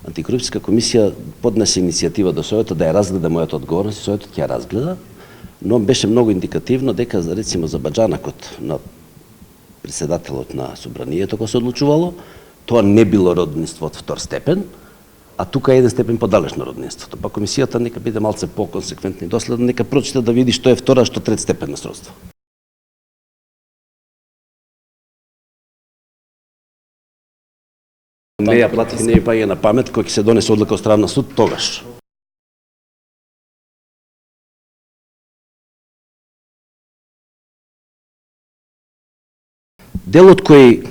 Антикорупцијска комисија поднесе иницијатива до Советот да ја разгледа мојата одговорност и Советот ќе ја разгледа, но беше многу индикативно дека, рецимо, за баџанакот на председателот на собранието кога се одлучувало, тоа не било роднинство од втор степен, а тука е еден степен подалечно роднинството. Па комисијата нека биде малце по-консеквентна и доследна, нека прочита да види што е втора, што трет степен на сродство. Не ја платив, не ја паѓа на памет, кој ќе се донесе одлука од страна на суд, тогаш. Делот кој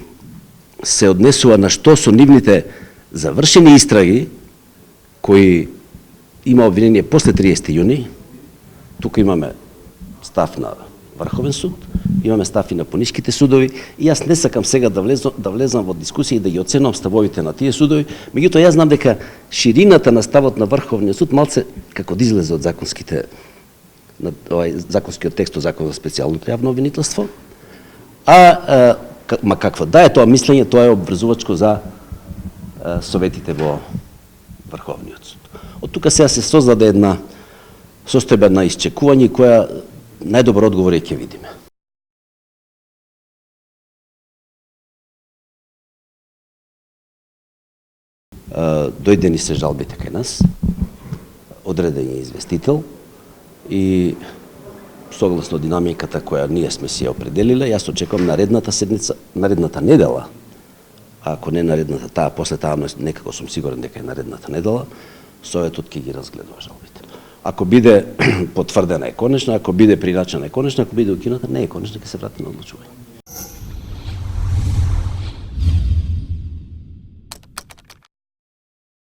се однесува на што со нивните завршени истраги, кои има обвинение после 30 јуни, тука имаме став на Врховен суд, имаме став и на пониските судови, и јас не сакам сега да влезам во дискусија и да ги оценувам ставовите на тие судови, меѓутоа јас знам дека ширината на ставот на Врховниот суд малце како да излезе од законскиот текст од Закон за специјалното јавно обвинителство, ма какво да е тоа мислење, тоа е обврзувачко за советите во Врховниот суд. Од тука сега се создаде една состојба на исчекување која најдобар одговор ќе видиме. Дојдени се жалбите кај нас, одреден е известител и согласно динамиката која ние сме си ја определиле, јас очекувам наредната седница, наредната недела, а ако не наредната таа, после таа, некако сум сигурен дека е наредната недела, Советот ќе ги разгледува жалбите. Ако биде потврдена е конечна, ако биде приначена е конечна, ако биде укината не е конечна, ќе се врати на одлучување.